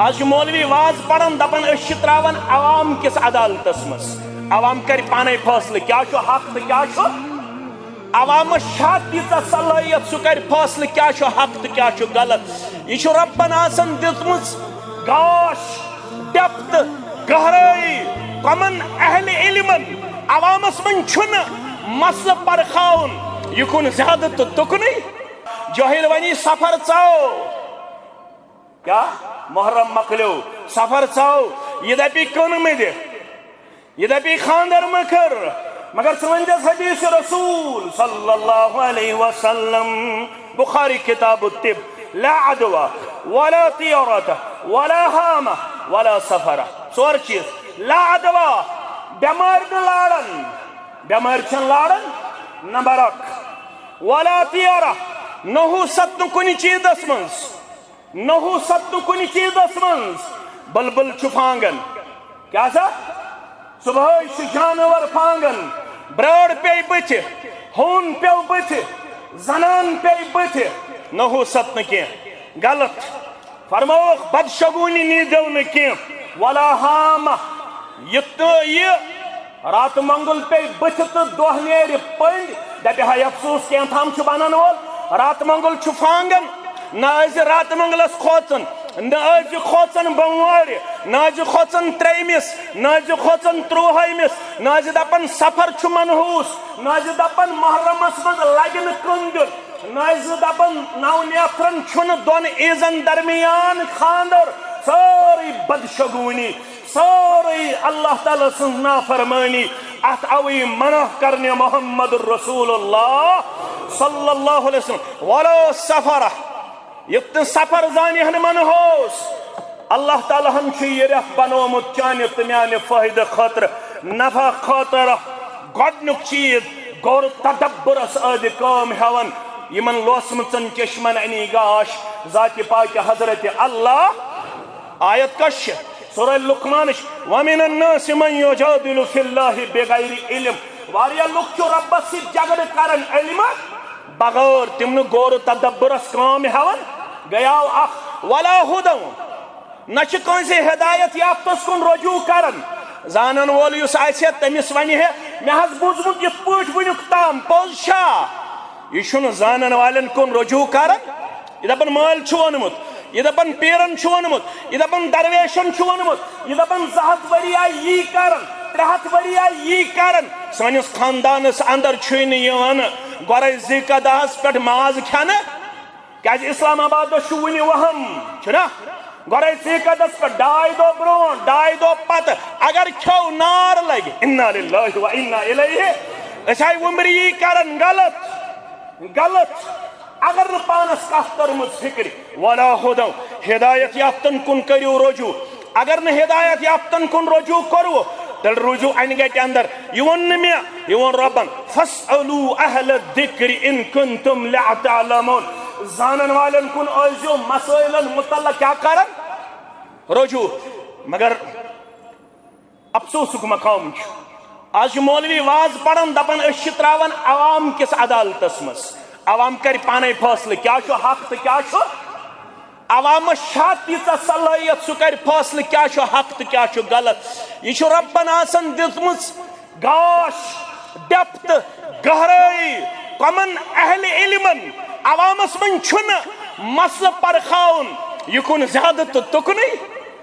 آج مولوی واز پڑھن دپن أسۍ تراون عوام کس عدالتس مز عوام کر پانے فیصلہ کیا چھو حق تو کیا چھو عوام شاد تیزا صلاحیت سہ کر فیصلہ کیا چھو حق تو کیا چھو غلط یہ چھو ربن آسن دتمز گاش ڈیپتھ گہرائی کمن اہل علمن عوامس من چھن مسئلہ پرخاون یہ کن زیادہ تو تکنی جاہل ونی سفر ژاو کیا محرم مکلیو سفر ژاو یہ دپی کن میں دے یہ دپی خاندر مکر مگر سمجھس حدیث رسول صلی اللہ علیہ وسلم بخاری کتاب الطب لا عدوى ولا طيرة ولا هامة ولا سفرة ژور چیز لا عدوى بیمار لارن بیمار چھن لارن نمبر اک ولا طيرة نہو ست کنی چیزس منز نہو ست کنی چیزس منز بلبل چھُ فانگن کیا سا صبح جانور فانگن برٲر پے بتھ ہون پیو بتھ زنان پے بتھ نہو ست کی غلط فرموک بدشگونی نیدو نکی ولا ہام یہ رات منگل پے بتھ تو دہ نیر پند دپہ ہائی افسوس کیا تھام چھ بنان وول رات منگل چھ فانگن نہ رات منگلس کھوچن نہ کھوچن بموار نہ کھوچن تریمس نہ کھوچن تروہمس نہ دپن سفر چھ منحوس نہ دپن محرمس من لگن کندر نہ دپن نو نیفرن چھن دون عیزن درمیان خاندر ساری بدشگونی ساری اللہ تعالی سن نافرمانی ات اوی منع کرنے محمد رسول اللہ صلی اللہ علیہ وسلم ولو سفرہ یتن سفر زانی ہن منحوس اللہ تعالی ہم چھ یہ رخ بنومت چانہ تو میانہ فائدہ خاطر نفع خاطر گۄڈنیُک چیز غور تدبرس اد کام ہیون یمن لوسمژن چشمن انی گاش ذات پاک حضرت اللہ آیت کش سورہ لقمان ومن الناس من یجادل فی اللہ بغیر علم واریا لوگ چھ ربس ست جگڑ کرن علم بغیر تم غور تدبرس کام ہیون گیاو اخ ولا ہدو نہ کنسی ہدایت یافتس کن رجوع کرن زانن وول یس آسہ تمس ونہ ہے مے حس بوزمت یت پٲٹھۍ ونیُک تام پوٚز چھا یہ چھُنہٕ زانن والٮ۪ن کُن رجوع کرن یہ دپن مٲلۍ چھُ ووٚنمُت یہ دپن پیرن چھُ ووٚنمُت یہ دپن درویشن چھُ ووٚنمُت یہ دپن 200 ؤری آیہِ یی کرن 300 ؤری آیہِ یی کرن سٲنِس خاندانس اندر چھُے نہٕ یِوان گۄڈے ذِکر دہس پٮ۪ٹھ ماز کھٮ۪نہٕ کیازِ اسلام آباد چھُ وُنہِ وہم چھُنا گۄڈے ذِکر دہس پٮ۪ٹھ 2 دۄہ برونٛٹھ 2 دۄہ پتہٕ اگر کھیو نار لگہِ انا للہ و انا الیہ أسۍ آیہِ وُمبرِ یی کرن غلط اگر نہ پانس کتھ کٔرمٕژ فکر ولا ہدو ہدایت یافتن کن کٔرِو رجوع اگر نہ ہدایت یافتن کن رجوع کرو تیل رجوع ان گٹہِ اندر یہ وون نہٕ مےٚ یہ وون رۄبن فاسألوا اہل الذکر ان کنتم لا تعلمون زانن والن کن ٲسۍزیو مسائلن متعلق کیا کرن رجوع مگر افسوسک مقام چھُ آج مولوی واز پڑھن دپن أسۍ چھِ تراون عوام کس عدالتس مز عوام کر پانے فیصلہ کیا چھو حق تو کیا چھو عوام شاد تیزا صلاحیت سہ کر فیصلہ کیا چھو حق تو کیا چھو غلط یہ چھو ربن آسن دتمز گاش ڈیپتھ گہرائی کمن اہل علمن عوامس من چھن مسئلہ پرخاون یہ کن زیادہ تو تکنی